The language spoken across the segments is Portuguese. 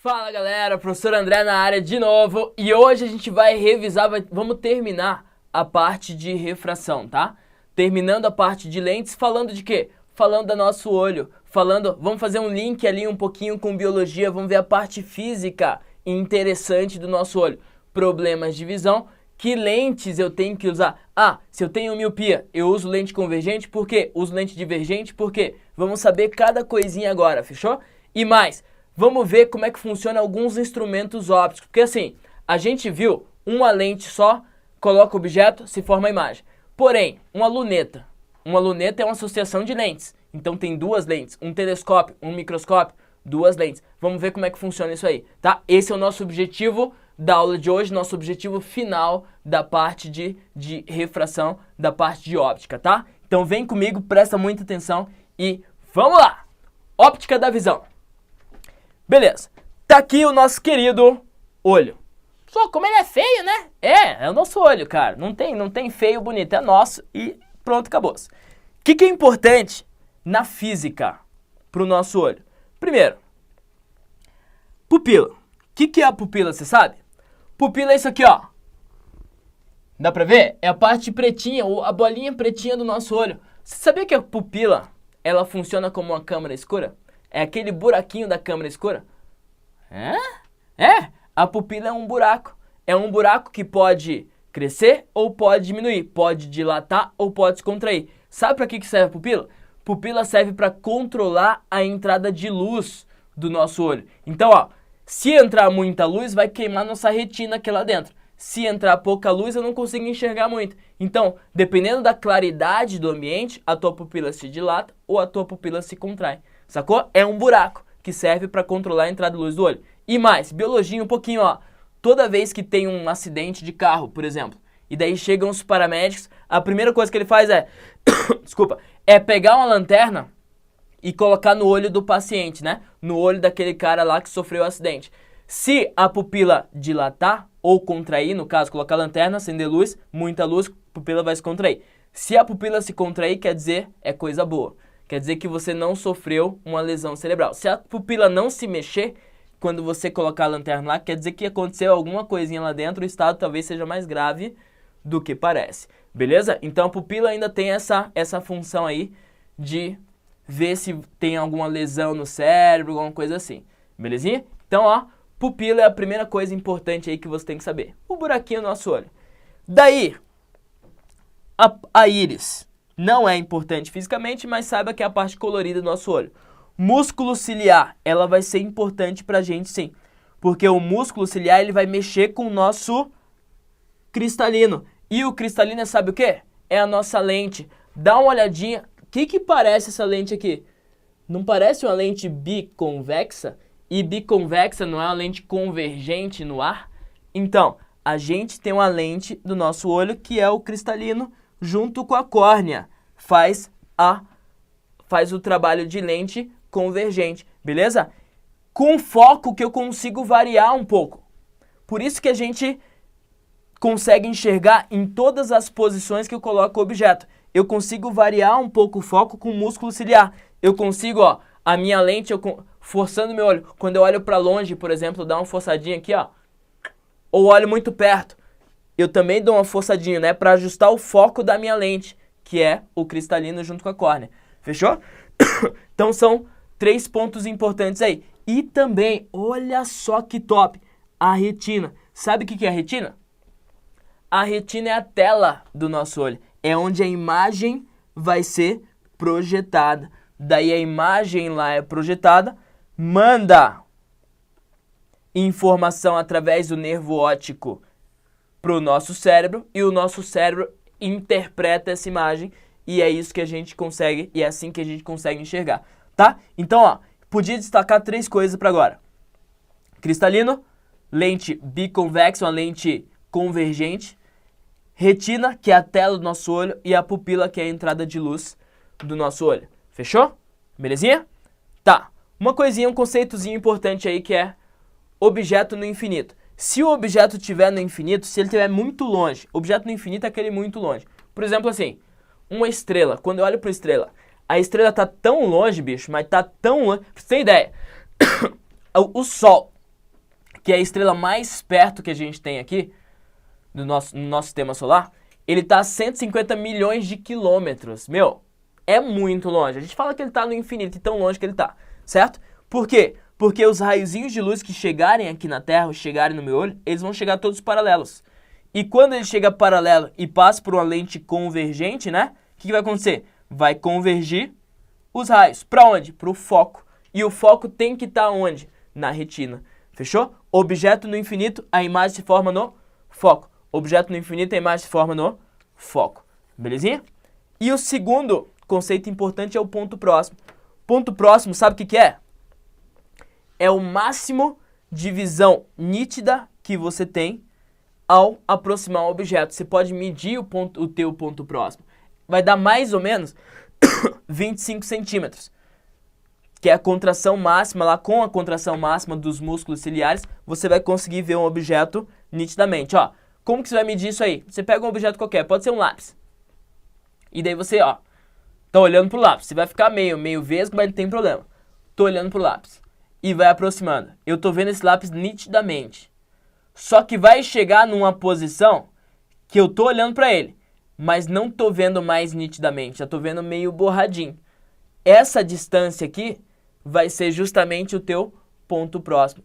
Fala galera, professor André na área de novo e hoje a gente vai revisar, vamos terminar a parte de refração, tá? Terminando a parte de lentes, falando de quê? Falando do nosso olho, vamos fazer um link ali um pouquinho com biologia, vamos ver a parte física interessante do nosso olho. Problemas de visão, que lentes eu tenho que usar? Ah, se eu tenho miopia, eu uso lente convergente, por quê? Uso lente divergente, por quê? Vamos saber cada coisinha agora, fechou? E mais, vamos ver como é que funciona alguns instrumentos ópticos, porque assim, a gente viu uma lente só, coloca o objeto, se forma a imagem. Porém, uma luneta é uma associação de lentes, então tem duas lentes, um telescópio, um microscópio, duas lentes. Vamos ver como é que funciona isso aí, tá? Esse é o nosso objetivo da aula de hoje, nosso objetivo final da parte de refração, da parte de óptica, tá? Então vem comigo, presta muita atenção e vamos lá! Óptica da visão. Beleza, tá aqui o nosso querido olho. Só como ele é feio, né? É o nosso olho, cara. Não tem feio bonito, é nosso e pronto, acabou. O que é importante na física pro nosso olho? Primeiro, pupila. O que é a pupila, você sabe? Pupila é isso aqui, ó. Dá pra ver? É a parte pretinha, ou a bolinha pretinha do nosso olho. Você sabia que a pupila, ela funciona como uma câmara escura? É aquele buraquinho da câmara escura? A pupila é um buraco. É um buraco que pode crescer ou pode diminuir. Pode dilatar ou pode se contrair. Sabe para que serve a pupila? Pupila serve para controlar a entrada de luz do nosso olho. Então, ó, se entrar muita luz, vai queimar nossa retina aqui lá dentro. Se entrar pouca luz, eu não consigo enxergar muito. Então, dependendo da claridade do ambiente, a tua pupila se dilata ou a tua pupila se contrai. Sacou? É um buraco que serve para controlar a entrada de luz do olho. E mais, biologia um pouquinho, ó. Toda vez que tem um acidente de carro, por exemplo, e daí chegam os paramédicos, a primeira coisa que ele faz é, é pegar uma lanterna e colocar no olho do paciente, né? No olho daquele cara lá que sofreu o acidente. Se a pupila dilatar ou contrair, no caso, colocar a lanterna, acender luz, muita luz, a pupila vai se contrair. Se a pupila se contrair, quer dizer, é coisa boa. Quer dizer que você não sofreu uma lesão cerebral. Se a pupila não se mexer, quando você colocar a lanterna lá, quer dizer que aconteceu alguma coisinha lá dentro, o estado talvez seja mais grave do que parece. Beleza? Então a pupila ainda tem essa função aí de ver se tem alguma lesão no cérebro, alguma coisa assim. Belezinha? Então, ó, pupila é a primeira coisa importante aí que você tem que saber. O buraquinho do nosso olho. Daí, a íris. Não é importante fisicamente, mas saiba que é a parte colorida do nosso olho. Músculo ciliar, ela vai ser importante pra gente sim. Porque o músculo ciliar, ele vai mexer com o nosso cristalino. E o cristalino, sabe o quê? É a nossa lente. Dá uma olhadinha. O que parece essa lente aqui? Não parece uma lente biconvexa? E biconvexa não é uma lente convergente no ar? Então, a gente tem uma lente do nosso olho que é o cristalino, junto com a córnea, faz o trabalho de lente convergente, beleza? Com foco que eu consigo variar um pouco. Por isso que a gente consegue enxergar em todas as posições que eu coloco o objeto. Eu consigo variar um pouco o foco com o músculo ciliar. Eu consigo, ó, a minha lente, forçando meu olho. Quando eu olho para longe, por exemplo, dá uma forçadinha aqui, ó. Ou olho muito perto. Eu também dou uma forçadinha, né, para ajustar o foco da minha lente, que é o cristalino junto com a córnea. Fechou? Então são 3 pontos importantes aí. E também, olha só que top, a retina. Sabe o que é a retina? A retina é a tela do nosso olho. É onde a imagem vai ser projetada. Daí a imagem lá é projetada, manda informação através do nervo óptico para o nosso cérebro, e o nosso cérebro interpreta essa imagem, e é isso que a gente consegue, e é assim que a gente consegue enxergar, tá? Então, ó, podia destacar 3 coisas para agora. Cristalino, lente biconvexa, uma lente convergente, retina, que é a tela do nosso olho, e a pupila, que é a entrada de luz do nosso olho. Fechou? Belezinha? Tá. Uma coisinha, um conceitozinho importante aí, que é objeto no infinito. Se o objeto estiver no infinito, se ele estiver muito longe, objeto no infinito é aquele muito longe. Por exemplo, assim, uma estrela. Quando eu olho para a estrela, A estrela tá tão longe, bicho, mas tá tão longe. Pra você ter ideia, o Sol, que é a estrela mais perto que a gente tem aqui, no nosso sistema solar, ele está a 150 milhões de quilômetros. Meu, é muito longe. A gente fala que ele está no infinito, e tão longe que ele está, certo? Por quê? Porque os raiozinhos de luz que chegarem aqui na Terra, chegarem no meu olho, eles vão chegar todos paralelos. E quando ele chega paralelo e passa por uma lente convergente, né? O que vai acontecer? Vai convergir os raios. Para onde? Para o foco. E o foco tem que estar onde? Na retina. Fechou? Objeto no infinito, a imagem se forma no foco. Objeto no infinito, a imagem se forma no foco. Belezinha? E o segundo conceito importante é o ponto próximo. Ponto próximo, sabe o que é? É o máximo de visão nítida que você tem ao aproximar um objeto. Você pode medir o teu ponto próximo. Vai dar mais ou menos 25 centímetros. Que é a contração máxima, lá com a contração máxima dos músculos ciliares, você vai conseguir ver um objeto nitidamente. Ó, como que você vai medir isso aí? Você pega um objeto qualquer, pode ser um lápis. E daí você, ó, tá olhando pro lápis. Você vai ficar meio vesgo, mas não tem problema. Tô olhando pro lápis. E vai aproximando. Eu tô vendo esse lápis nitidamente. Só que vai chegar numa posição que eu tô olhando pra ele, mas não tô vendo mais nitidamente. Já tô vendo meio borradinho. Essa distância aqui vai ser justamente o teu ponto próximo.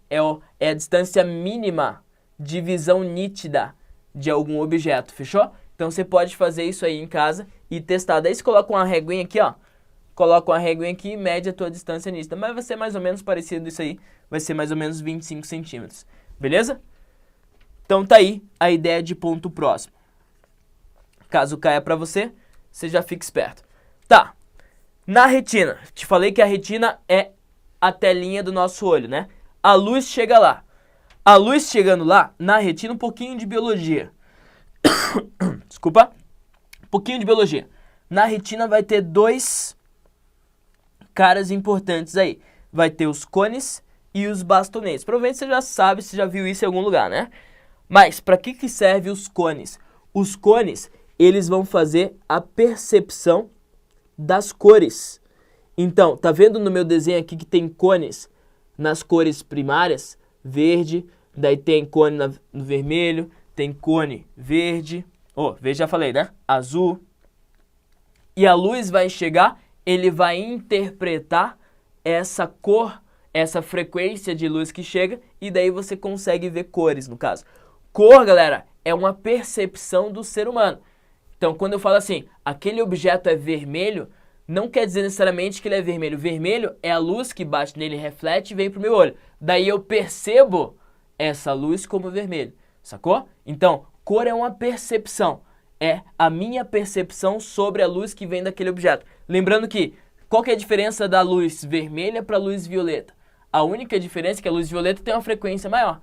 É a distância mínima de visão nítida de algum objeto, fechou? Então você pode fazer isso aí em casa e testar. Daí você coloca uma reguinha aqui, ó. Coloca uma reguinha aqui e mede a tua distância nítida. Mas vai ser mais ou menos parecido isso aí. Vai ser mais ou menos 25 centímetros. Beleza? Então tá aí a ideia de ponto próximo. Caso caia pra você, você já fica esperto. Tá. Na retina. Te falei que a retina é a telinha do nosso olho, né? A luz chega lá. A luz chegando lá, na retina, um pouquinho de biologia. Desculpa. Um pouquinho de biologia. Na retina vai ter dois caras importantes aí. Vai ter os cones e os bastonetes. Provavelmente você já sabe, você já viu isso em algum lugar, né? Mas para que serve os cones? Os cones, eles vão fazer a percepção das cores. Então, tá vendo no meu desenho aqui que tem cones nas cores primárias? Verde, daí tem cone no vermelho, tem cone verde. Verde já falei, né? Azul. E a luz vai chegar, ele vai interpretar essa cor, essa frequência de luz que chega, e daí você consegue ver cores, no caso. Cor, galera, é uma percepção do ser humano. Então, quando eu falo assim, aquele objeto é vermelho, não quer dizer necessariamente que ele é vermelho. Vermelho é a luz que bate nele, reflete e vem pro meu olho. Daí eu percebo essa luz como vermelho, sacou? Então, cor é uma percepção. É a minha percepção sobre a luz que vem daquele objeto. Lembrando que, qual que é a diferença da luz vermelha para a luz violeta? A única diferença é que a luz violeta tem uma frequência maior.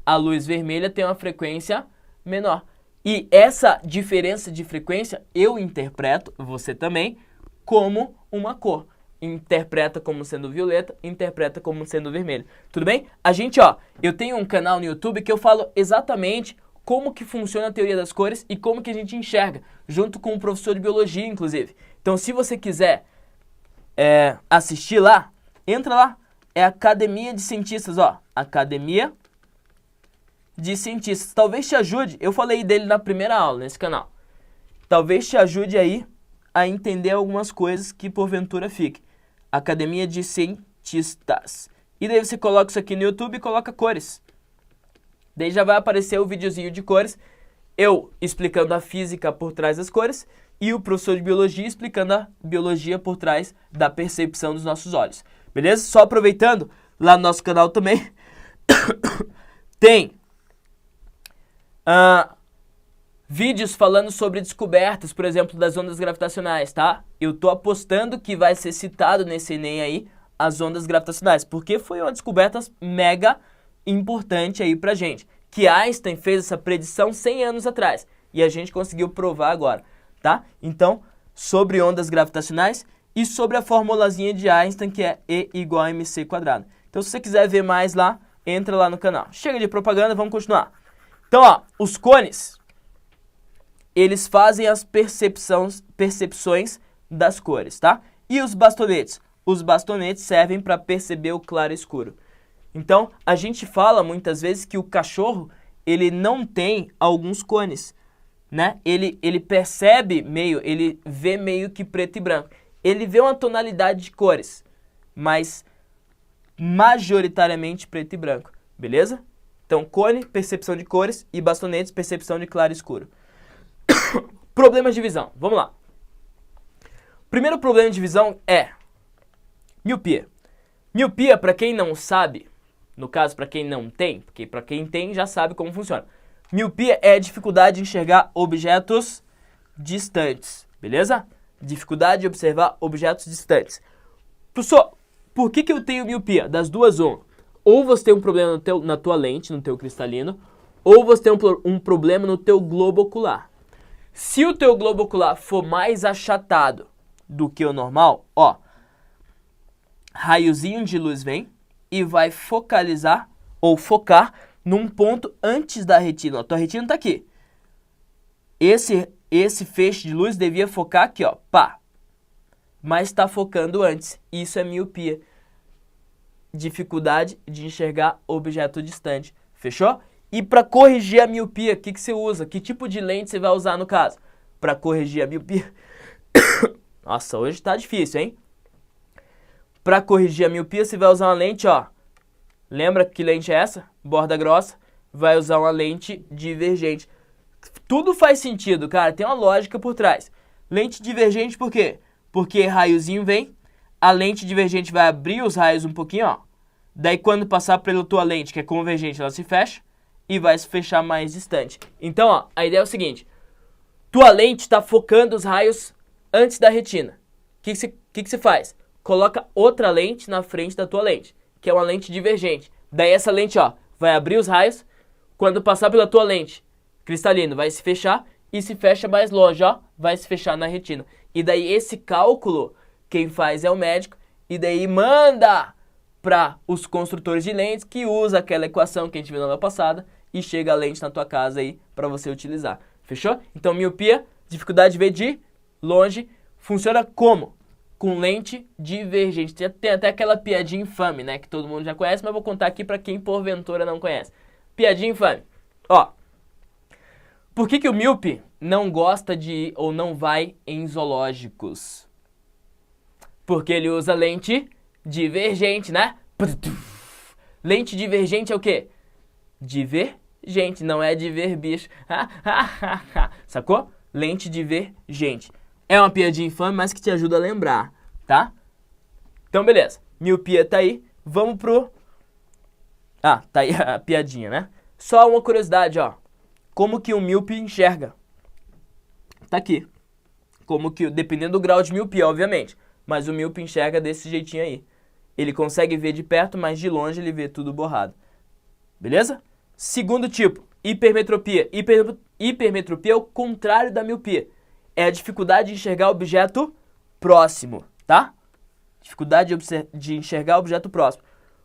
A luz vermelha tem uma frequência menor. E essa diferença de frequência eu interpreto, você também, como uma cor. Interpreta como sendo violeta, interpreta como sendo vermelho. Tudo bem? Eu tenho um canal no YouTube que eu falo exatamente como que funciona a teoria das cores e como que a gente enxerga, junto com um professor de biologia, inclusive. Então, se você quiser assistir lá, entra lá. É Academia de Cientistas, ó. Academia de Cientistas. Talvez te ajude, eu falei dele na primeira aula, nesse canal. Talvez te ajude aí a entender algumas coisas que porventura fique. Academia de Cientistas. E daí você coloca isso aqui no YouTube e coloca cores. Daí já vai aparecer o videozinho de cores, eu explicando a física por trás das cores e o professor de biologia explicando a biologia por trás da percepção dos nossos olhos. Beleza? Só aproveitando, lá no nosso canal também tem vídeos falando sobre descobertas, por exemplo, das ondas gravitacionais, tá? Eu tô apostando que vai ser citado nesse Enem aí as ondas gravitacionais, porque foi uma descoberta mega importante aí pra gente, que Einstein fez essa predição 100 anos atrás, e a gente conseguiu provar agora, tá? Então, sobre ondas gravitacionais e sobre a formulazinha de Einstein, que é E igual a mc². Então, se você quiser ver mais lá, entra lá no canal. Chega de propaganda, vamos continuar. Então, ó, os cones, eles fazem as percepções das cores, tá? E os bastonetes? Os bastonetes servem para perceber o claro e escuro. Então, a gente fala muitas vezes que o cachorro, ele não tem alguns cones, né? Ele percebe meio, ele vê meio que preto e branco. Ele vê uma tonalidade de cores, mas majoritariamente preto e branco, beleza? Então, cone, percepção de cores, e bastonetes, percepção de claro e escuro. Problemas de visão, vamos lá. Primeiro problema de visão é miopia. Miopia, para quem não sabe, no caso, para quem não tem, porque para quem tem já sabe como funciona. Miopia é a dificuldade de enxergar objetos distantes, beleza? Dificuldade de observar objetos distantes. Professor, por que eu tenho miopia? Das duas, ou você tem um problema na tua lente, no teu cristalino, ou você tem um problema no teu globo ocular. Se o teu globo ocular for mais achatado do que o normal, ó, raiozinho de luz vem e vai focalizar ou focar num ponto antes da retina. A tua retina está aqui. Esse feixe de luz devia focar aqui, ó, pá. Mas está focando antes. Isso é miopia. Dificuldade de enxergar objeto distante. Fechou? E para corrigir a miopia, o que você usa? Que tipo de lente você vai usar no caso? Para corrigir a miopia? Nossa, hoje tá difícil, hein? Para corrigir a miopia, você vai usar uma lente, ó. Lembra que lente é essa? Borda grossa. Vai usar uma lente divergente. Tudo faz sentido, cara. Tem uma lógica por trás. Lente divergente por quê? Porque raiozinho vem, a lente divergente vai abrir os raios um pouquinho, ó. Daí quando passar pela tua lente, que é convergente, ela se fecha e vai se fechar mais distante. Então, ó, a ideia é o seguinte. Tua lente está focando os raios antes da retina. O que você faz? Coloca outra lente na frente da tua lente, que é uma lente divergente. Daí essa lente, ó, vai abrir os raios. Quando passar pela tua lente cristalina, vai se fechar e se fecha mais longe, ó, vai se fechar na retina. E daí esse cálculo, quem faz é o médico, e daí manda para os construtores de lentes que usa aquela equação que a gente viu na aula passada e chega a lente na tua casa aí para você utilizar. Fechou? Então miopia, dificuldade de ver de longe, funciona como? Com lente divergente. Tem até aquela piadinha infame, né, que todo mundo já conhece, mas vou contar aqui para quem porventura não conhece. Piadinha infame. Ó, por que o míope não gosta de ir ou não vai em zoológicos? Porque ele usa lente divergente, né? Lente divergente é o quê? Divergente, não é de ver bicho. Sacou? Lente divergente. É uma piadinha infame, mas que te ajuda a lembrar, tá? Então, beleza. Miopia tá aí. Vamos pro... Ah, tá aí a piadinha, né? Só uma curiosidade, ó. Como que o míope enxerga? Tá aqui. Como que, dependendo do grau de miopia, obviamente. Mas o míope enxerga desse jeitinho aí. Ele consegue ver de perto, mas de longe ele vê tudo borrado. Beleza? Segundo tipo, hipermetropia. Hipermetropia é o contrário da miopia. É a dificuldade de enxergar objeto próximo, tá? Dificuldade de enxergar objeto próximo.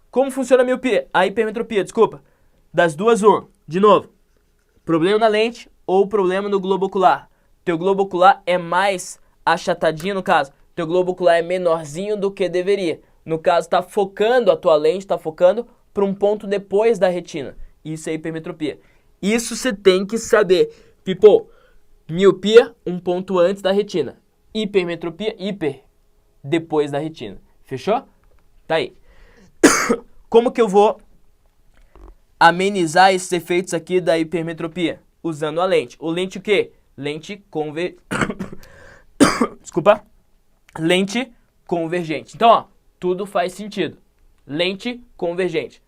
Como funciona a miopia? A hipermetropia, desculpa. Das duas, de novo. Problema na lente ou problema no globo ocular. Teu globo ocular é mais achatadinho, no caso. Teu globo ocular é menorzinho do que deveria. No caso, tá focando a tua lente, tá focando para um ponto depois da retina. Isso é hipermetropia. Isso você tem que saber. People, miopia, um ponto antes da retina. Hipermetropia, depois da retina. Fechou? Tá aí. Como que eu vou amenizar esses efeitos aqui da hipermetropia? Usando a lente. O lente o quê? Lente Desculpa. Lente convergente. Então, ó, tudo faz sentido. Lente convergente.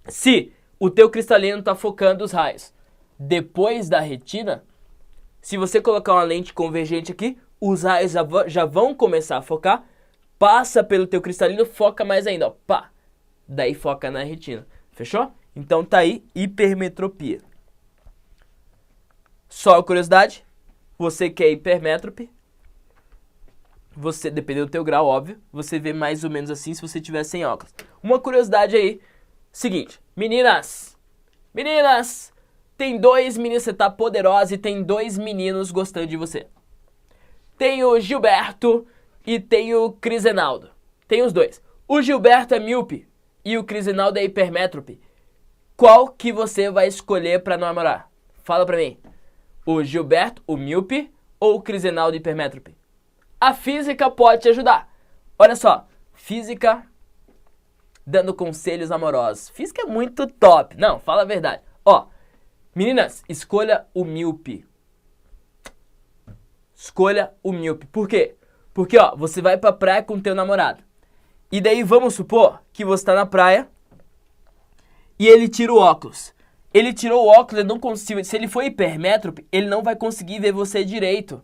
Se o teu cristalino está focando os raios depois da retina, se você colocar uma lente convergente aqui, os raios já vão começar a focar, passa pelo teu cristalino, foca mais ainda, ó, pá. Daí foca na retina. Fechou? Então tá aí, hipermetropia. Só curiosidade, você que é hipermétrope, você, dependendo do teu grau, óbvio, você vê mais ou menos assim se você tiver sem óculos. Uma curiosidade aí, seguinte, meninas, tem dois meninos, você tá poderosa e tem dois meninos gostando de você. Tem o Gilberto e tem o Crisenaldo. Tem os dois. O Gilberto é míope e o Crisinaldo é hipermétrope, qual que você vai escolher para namorar? Fala pra mim. O Gilberto, o míope, ou o Crisinaldo hipermétrope? A física pode te ajudar. Olha só, física dando conselhos amorosos. Física é muito top. Não, fala a verdade. Ó, meninas, escolha o míope. Escolha o míope. Por quê? Porque, ó, você vai pra praia com teu namorado. E daí vamos supor que você tá na praia e ele tira o óculos. Ele tirou o óculos, ele não conseguiu. Se ele for hipermétrope, ele não vai conseguir ver você direito.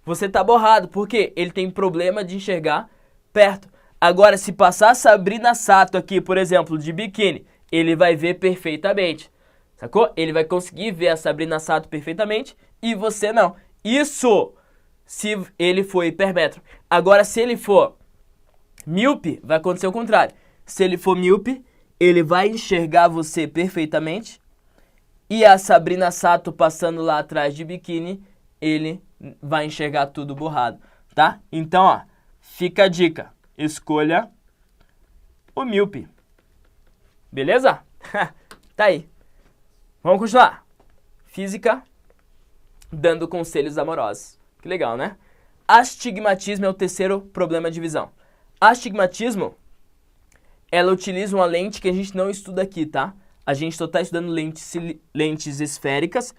Você tá borrado. Por quê? Ele tem problema de enxergar perto. Agora, se passar a Sabrina Sato aqui, por exemplo, de biquíni, ele vai ver perfeitamente. Sacou? Ele vai conseguir ver a Sabrina Sato perfeitamente e você não. Isso se ele for hipermétrope. Agora, se ele for míope, vai acontecer o contrário. Se ele for míope, ele vai enxergar você perfeitamente e a Sabrina Sato passando lá atrás de biquíni, ele vai enxergar tudo borrado, tá? Então, ó, fica a dica. Escolha o míope. Beleza? Tá aí. Vamos continuar. Física dando conselhos amorosos. Que legal, né? Astigmatismo é o terceiro problema de visão. Astigmatismo, ela utiliza uma lente que a gente não estuda aqui, tá? A gente só está estudando lentes esféricas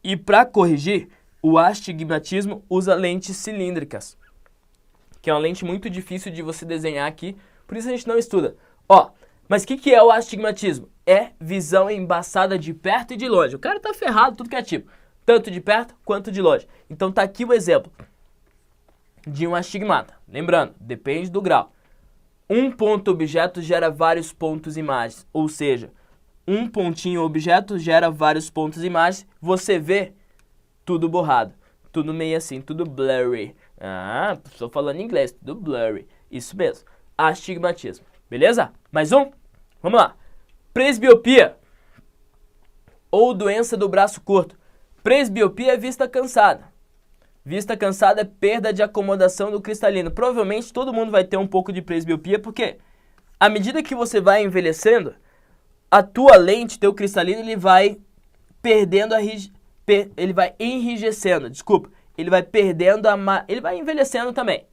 e para corrigir, o astigmatismo usa lentes cilíndricas, que é uma lente muito difícil de você desenhar aqui, por isso a gente não estuda. Ó, mas o que é o astigmatismo? É visão embaçada de perto e de longe. O cara tá ferrado, tudo que é tipo, tanto de perto quanto de longe. Então tá aqui o exemplo de um astigmata. Lembrando, depende do grau. Um ponto objeto gera vários pontos imagens, ou seja, um pontinho objeto gera vários pontos imagens, você vê tudo borrado, tudo meio assim, tudo blurry. Ah, estou falando em inglês, tudo blurry. Isso mesmo, astigmatismo. Beleza? Mais um? Vamos lá. Presbiopia ou doença do braço curto. Presbiopia é vista cansada. Vista cansada é perda de acomodação do cristalino. Provavelmente todo mundo vai ter um pouco de presbiopia, porque à medida que você vai envelhecendo, a tua lente, teu cristalino, ele vai perdendo ele vai enrijecendo, desculpa. Ele vai perdendo ele vai envelhecendo também.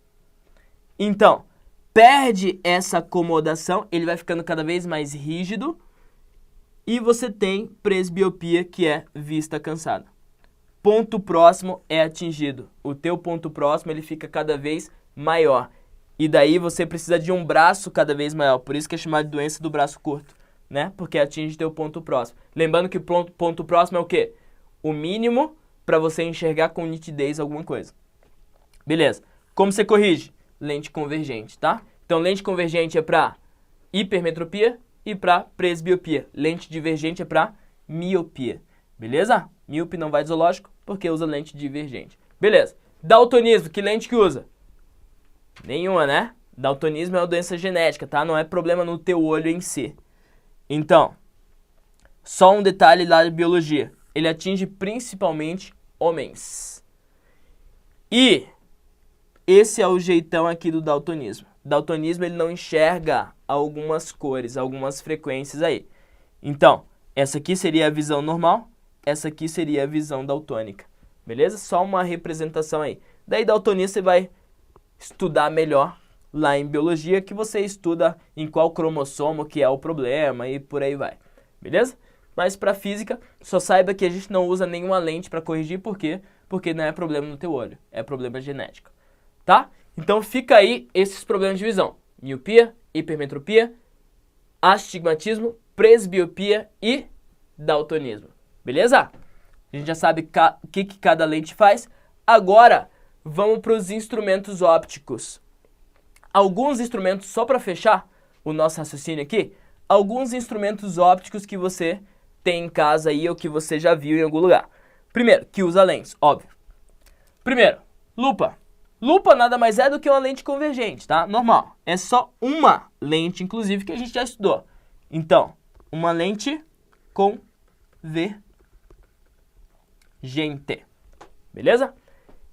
Então, perde essa acomodação, ele vai ficando cada vez mais rígido e você tem presbiopia, que é vista cansada. Ponto próximo é atingido. O teu ponto próximo, ele fica cada vez maior. E daí você precisa de um braço cada vez maior. Por isso que é chamado de doença do braço curto, né? Porque atinge teu ponto próximo. Lembrando que ponto próximo é o quê? O mínimo para você enxergar com nitidez alguma coisa. Beleza. Como você corrige? Lente convergente, tá? Então, lente convergente é para hipermetropia e para presbiopia. Lente divergente é para miopia. Beleza? Míope não vai de zoológico porque usa lente divergente. Beleza. Daltonismo, que lente que usa? Nenhuma, né? Daltonismo é uma doença genética, tá? Não é problema no teu olho em si. Então, só um detalhe lá de biologia. Ele atinge principalmente homens. E esse é o jeitão aqui do daltonismo. Daltonismo, ele não enxerga algumas cores, algumas frequências aí. Então, essa aqui seria a visão normal, essa aqui seria a visão daltônica. Beleza? Só uma representação aí. Daí, daltonismo, você vai estudar melhor lá em biologia, que você estuda em qual cromossomo que é o problema e por aí vai. Beleza? Mas para física, só saiba que a gente não usa nenhuma lente para corrigir, por quê? Porque não é problema no teu olho, é problema genético, tá? Então fica aí esses problemas de visão: miopia, hipermetropia, astigmatismo, presbiopia e daltonismo. Beleza? A gente já sabe o que cada lente faz. Agora, vamos para os instrumentos ópticos. Alguns instrumentos, só para fechar o nosso raciocínio aqui, alguns instrumentos ópticos que você tem em casa aí ou que você já viu em algum lugar. Primeiro, que usa lentes, óbvio. Primeiro, lupa. Lupa nada mais é do que uma lente convergente, tá? Normal. É só uma lente, inclusive, que a gente já estudou. Então, uma lente convergente. Beleza?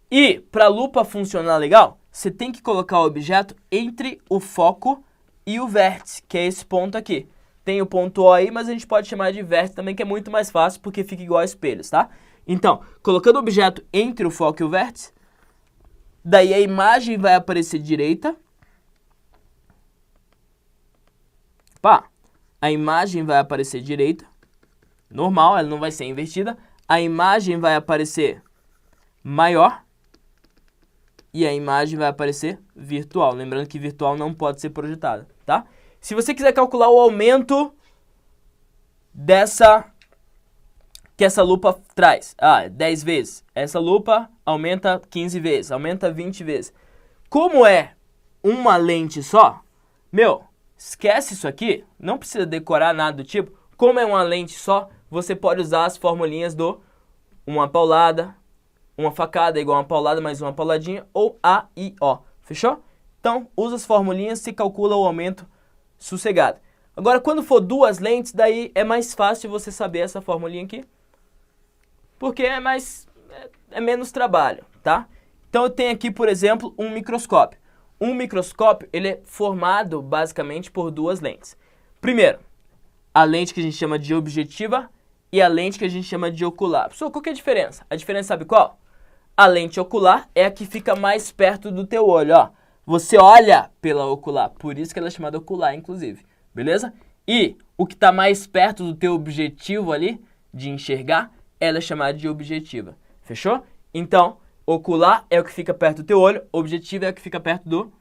E para a lupa funcionar legal, você tem que colocar o objeto entre o foco e o vértice, que é esse ponto aqui. Tem o ponto O aí, mas a gente pode chamar de vértice também, que é muito mais fácil, porque fica igual a espelhos, tá? Então, colocando o objeto entre o foco e o vértice, daí a imagem vai aparecer direita. Pá, a imagem vai aparecer direita. Normal, ela não vai ser invertida. A imagem vai aparecer maior. E a imagem vai aparecer virtual. Lembrando que virtual não pode ser projetada, tá? Se você quiser calcular o aumento que essa lupa traz. 10 vezes. Essa lupa aumenta 15 vezes, aumenta 20 vezes. Como é uma lente só, esquece isso aqui. Não precisa decorar nada do tipo. Como é uma lente só, você pode usar as formulinhas do uma paulada, uma facada é igual a uma paulada mais uma pauladinha, ou A e O. Fechou? Então, usa as formulinhas e calcula o aumento sossegado. Agora, quando for duas lentes, daí é mais fácil você saber essa formulinha aqui, porque é menos trabalho, tá? Então, eu tenho aqui, por exemplo, um microscópio. Um microscópio, ele é formado basicamente por duas lentes. Primeiro, a lente que a gente chama de objetiva e a lente que a gente chama de ocular. Pessoal, qual que é a diferença? A diferença sabe qual? A lente ocular é a que fica mais perto do teu olho, ó. Você olha pela ocular, por isso que ela é chamada ocular, inclusive. Beleza? E o que está mais perto do teu objetivo ali, de enxergar, ela é chamada de objetiva. Fechou? Então, ocular é o que fica perto do teu olho, objetivo é o que fica perto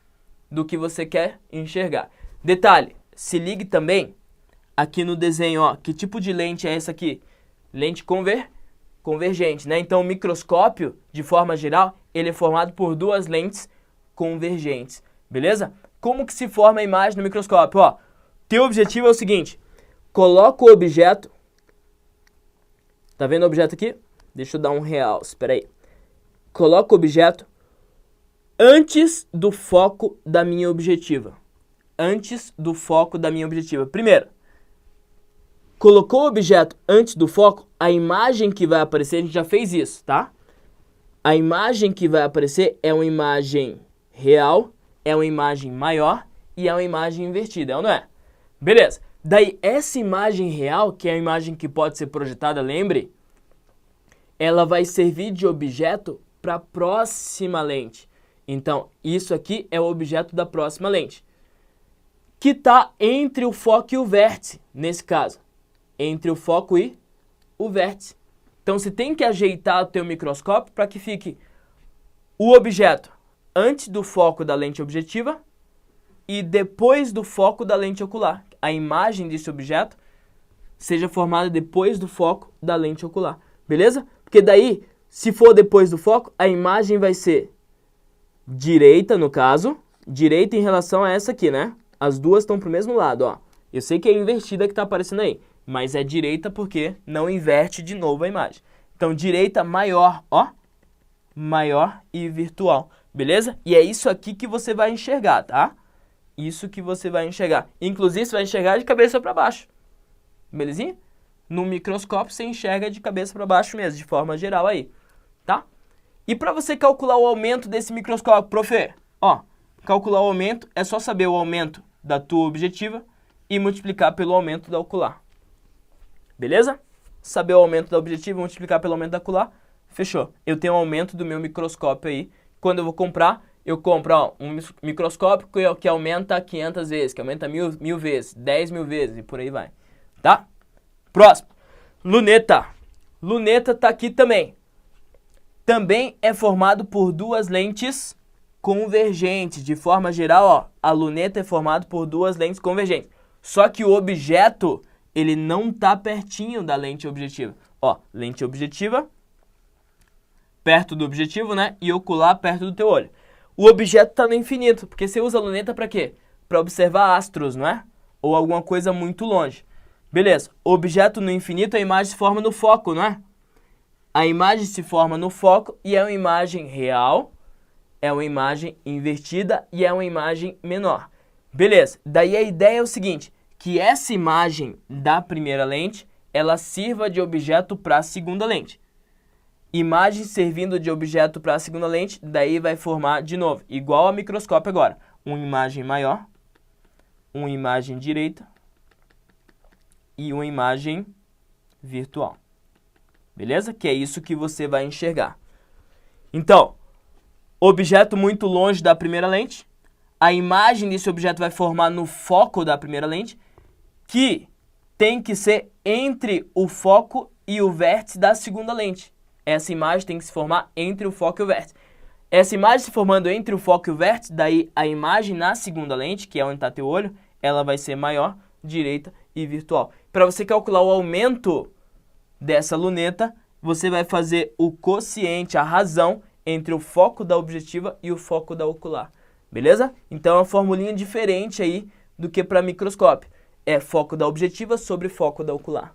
do que você quer enxergar. Detalhe, se ligue também aqui no desenho, ó, que tipo de lente é essa aqui? Lente convergente, né? Então, o microscópio, de forma geral, ele é formado por duas lentes convergentes, beleza? Como que se forma a imagem no microscópio? Ó, teu objetivo é o seguinte, coloca o objeto, tá vendo o objeto aqui? Deixa eu dar um realce, espera aí. Coloca o objeto antes do foco da minha objetiva. Antes do foco da minha objetiva. Primeiro, colocou o objeto antes do foco, a imagem que vai aparecer, a gente já fez isso, tá? A imagem que vai aparecer é uma imagem real, é uma imagem maior e é uma imagem invertida, é ou não é? Beleza. Daí, essa imagem real, que é a imagem que pode ser projetada, lembre, ela vai servir de objeto para a próxima lente. Então, isso aqui é o objeto da próxima lente, que está entre o foco e o vértice, nesse caso. Entre o foco e o vértice. Então, você tem que ajeitar o teu microscópio para que fique o objeto antes do foco da lente objetiva e depois do foco da lente ocular. A imagem desse objeto seja formada depois do foco da lente ocular. Beleza? Porque daí, se for depois do foco, a imagem vai ser direita, no caso. Direita em relação a essa aqui, né? As duas estão pro mesmo lado, ó. Eu sei que é invertida que está aparecendo aí, mas é direita porque não inverte de novo a imagem. Então, direita maior, ó. Maior e virtual, beleza? E é isso aqui que você vai enxergar, tá? Isso que você vai enxergar. Inclusive, você vai enxergar de cabeça para baixo. Belezinha? No microscópio, você enxerga de cabeça para baixo mesmo, de forma geral aí, tá? E para você calcular o aumento desse microscópio, profe, ó, calcular o aumento é só saber o aumento da tua objetiva e multiplicar pelo aumento da ocular. Beleza? Saber o aumento da objetiva e multiplicar pelo aumento da ocular, fechou. Eu tenho um aumento do meu microscópio aí. Quando eu vou comprar, eu compro ó, um microscópio que aumenta 500 vezes, que aumenta 1000 vezes, 10.000 vezes e por aí vai. Tá? Próximo. Luneta. Luneta tá aqui também. Também é formado por duas lentes convergentes. De forma geral, ó, a luneta é formada por duas lentes convergentes. Só que o objeto, ele não tá pertinho da lente objetiva. Ó, lente objetiva, perto do objetivo, né? E ocular perto do teu olho. O objeto tá no infinito, porque você usa a luneta para quê? Para observar astros, não é? Ou alguma coisa muito longe. Beleza, objeto no infinito, a imagem se forma no foco, não é? A imagem se forma no foco e é uma imagem real, é uma imagem invertida e é uma imagem menor. Beleza, daí a ideia é o seguinte, que essa imagem da primeira lente, ela sirva de objeto para a segunda lente. Imagem servindo de objeto para a segunda lente, daí vai formar de novo, igual ao microscópio agora, uma imagem maior uma imagem direita e uma imagem virtual. Beleza? Que é isso que você vai enxergar. Então, objeto muito longe da primeira lente, a imagem desse objeto vai formar no foco da primeira lente, que tem que ser entre o foco e o vértice da segunda lente. Essa imagem tem que se formar entre o foco e o vértice. Essa imagem se formando entre o foco e o vértice, daí a imagem na segunda lente, que é onde está teu olho, ela vai ser maior, direita e virtual. Para você calcular o aumento dessa luneta, você vai fazer o quociente, a razão, entre o foco da objetiva e o foco da ocular. Beleza? Então é uma formulinha diferente aí do que para microscópio. É foco da objetiva sobre foco da ocular.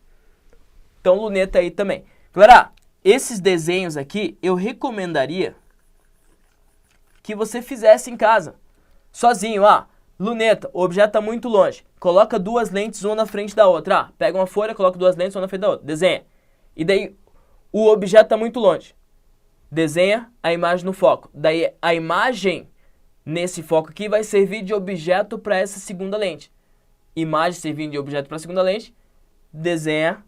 Então luneta aí também. Galera, esses desenhos aqui eu recomendaria que você fizesse em casa. Sozinho, luneta, o objeto está muito longe. Coloca duas lentes uma na frente da outra. Pega uma folha, coloca duas lentes uma na frente da outra. Desenha. E daí o objeto está muito longe. Desenha a imagem no foco. Daí a imagem nesse foco aqui vai servir de objeto para essa segunda lente. Imagem servindo de objeto para a segunda lente. Desenha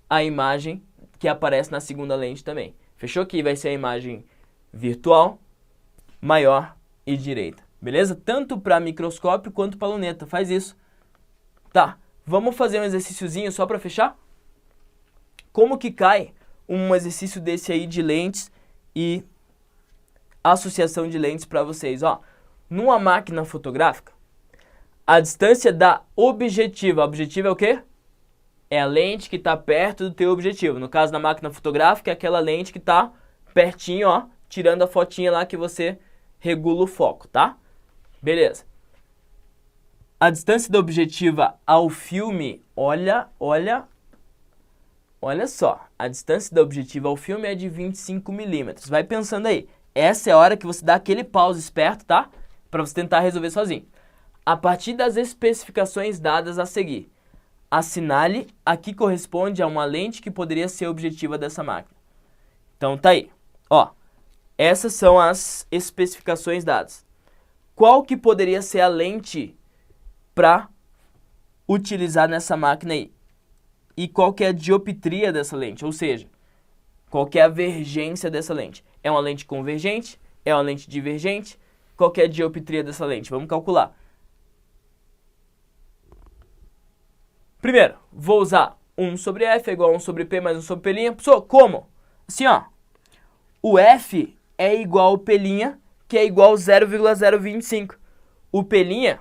a imagem que aparece na segunda lente também. Fechou? Aqui vai ser a imagem virtual, maior e direita. Beleza? Tanto para microscópio quanto para luneta. Faz isso. Tá, vamos fazer um exercíciozinho só para fechar? Como que cai um exercício desse aí de lentes e associação de lentes para vocês? Numa máquina fotográfica, a distância da objetiva. A objetiva é o quê? É a lente que está perto do teu objetivo. No caso da máquina fotográfica, é aquela lente que está pertinho, tirando a fotinha lá que você regula o foco, tá? Beleza. A distância da objetiva ao filme, olha só. A distância da objetiva ao filme é de 25 milímetros. Vai pensando aí. Essa é a hora que você dá aquele pause esperto, tá? Para você tentar resolver sozinho. A partir das especificações dadas a seguir, assinale a que corresponde a uma lente que poderia ser objetiva dessa máquina. Então tá aí. Essas são as especificações dadas. Qual que poderia ser a lente para utilizar nessa máquina aí? E qual que é a dioptria dessa lente? Ou seja, qual que é a vergência dessa lente? É uma lente convergente? É uma lente divergente? Qual que é a dioptria dessa lente? Vamos calcular. Primeiro, vou usar 1 sobre F é igual a 1 sobre P mais 1 sobre P'. Pessoal, como? Assim, o F é igual ao P', que é igual a 0,025. O P',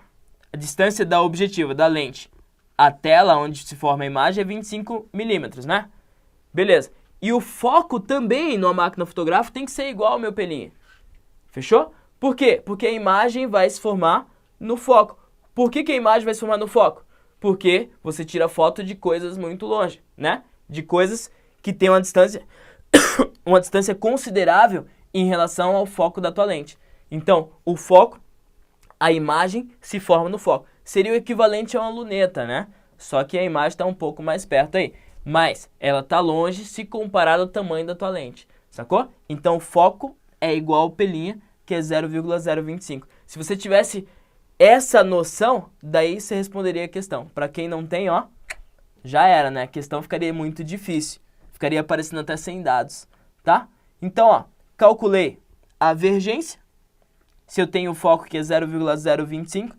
a distância da objetiva, da lente, a tela onde se forma a imagem é 25 milímetros, né? Beleza. E o foco também numa máquina fotográfica tem que ser igual ao meu P'. Fechou? Por quê? Porque a imagem vai se formar no foco. Por que a imagem vai se formar no foco? Porque você tira foto de coisas muito longe, né? De coisas que têm uma distância considerável em relação ao foco da tua lente. Então, o foco, a imagem se forma no foco. Seria o equivalente a uma luneta, né? Só que a imagem está um pouco mais perto aí. Mas ela está longe se comparado ao tamanho da tua lente. Sacou? Então, o foco é igual ao P', que é 0,025. Se você tivesse essa noção, daí você responderia a questão. Para quem não tem, já era, né? A questão ficaria muito difícil. Ficaria aparecendo até sem dados, tá? Então, calculei a vergência. Se eu tenho o foco que é 0,025,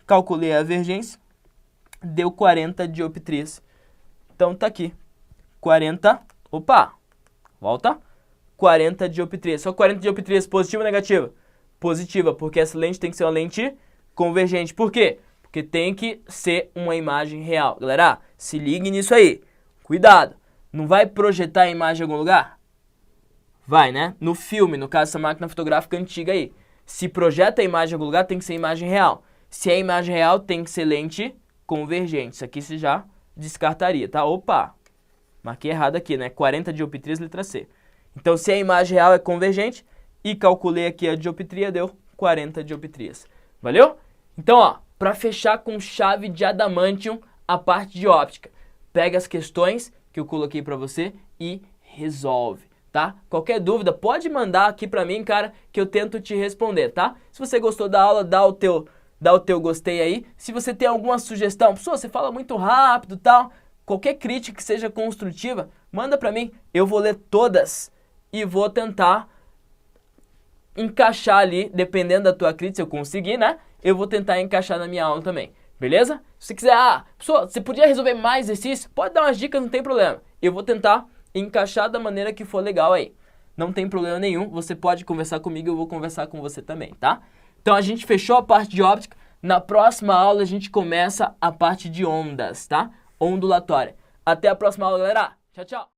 calculei a vergência, deu 40 dioptrias. Então tá aqui, 40 dioptrias. Só 40 dioptrias, positiva ou negativa? Positiva, porque essa lente tem que ser uma lente convergente. Por quê? Porque tem que ser uma imagem real. Galera, se ligue nisso aí. Cuidado. Não vai projetar a imagem em algum lugar? Vai, né? No filme, no caso, essa máquina fotográfica antiga aí. Se projeta a imagem em algum lugar, tem que ser imagem real. Se é imagem real, tem que ser lente convergente. Isso aqui você já descartaria, tá? Marquei errado aqui, né? 40 dioptrias, letra C. Então, se a imagem real é convergente e calculei aqui a dioptria, deu 40 dioptrias. Valeu? Então, para fechar com chave de adamantium a parte de óptica, pega as questões que eu coloquei para você e resolve, tá? Qualquer dúvida, pode mandar aqui para mim, cara, que eu tento te responder, tá? Se você gostou da aula, dá o teu dá o teu gostei aí. Se você tem alguma sugestão, pessoa, você fala muito rápido e tal, qualquer crítica que seja construtiva, manda pra mim. Eu vou ler todas e vou tentar encaixar ali, dependendo da tua crítica, se eu conseguir, né? Eu vou tentar encaixar na minha aula também, beleza? Se você quiser, pessoa, você podia resolver mais exercício? Pode dar umas dicas, não tem problema. Eu vou tentar encaixar da maneira que for legal aí. Não tem problema nenhum, você pode conversar comigo, eu vou conversar com você também, tá? Então a gente fechou a parte de óptica, na próxima aula a gente começa a parte de ondas, tá? Ondulatória. Até a próxima aula, galera. Tchau, tchau.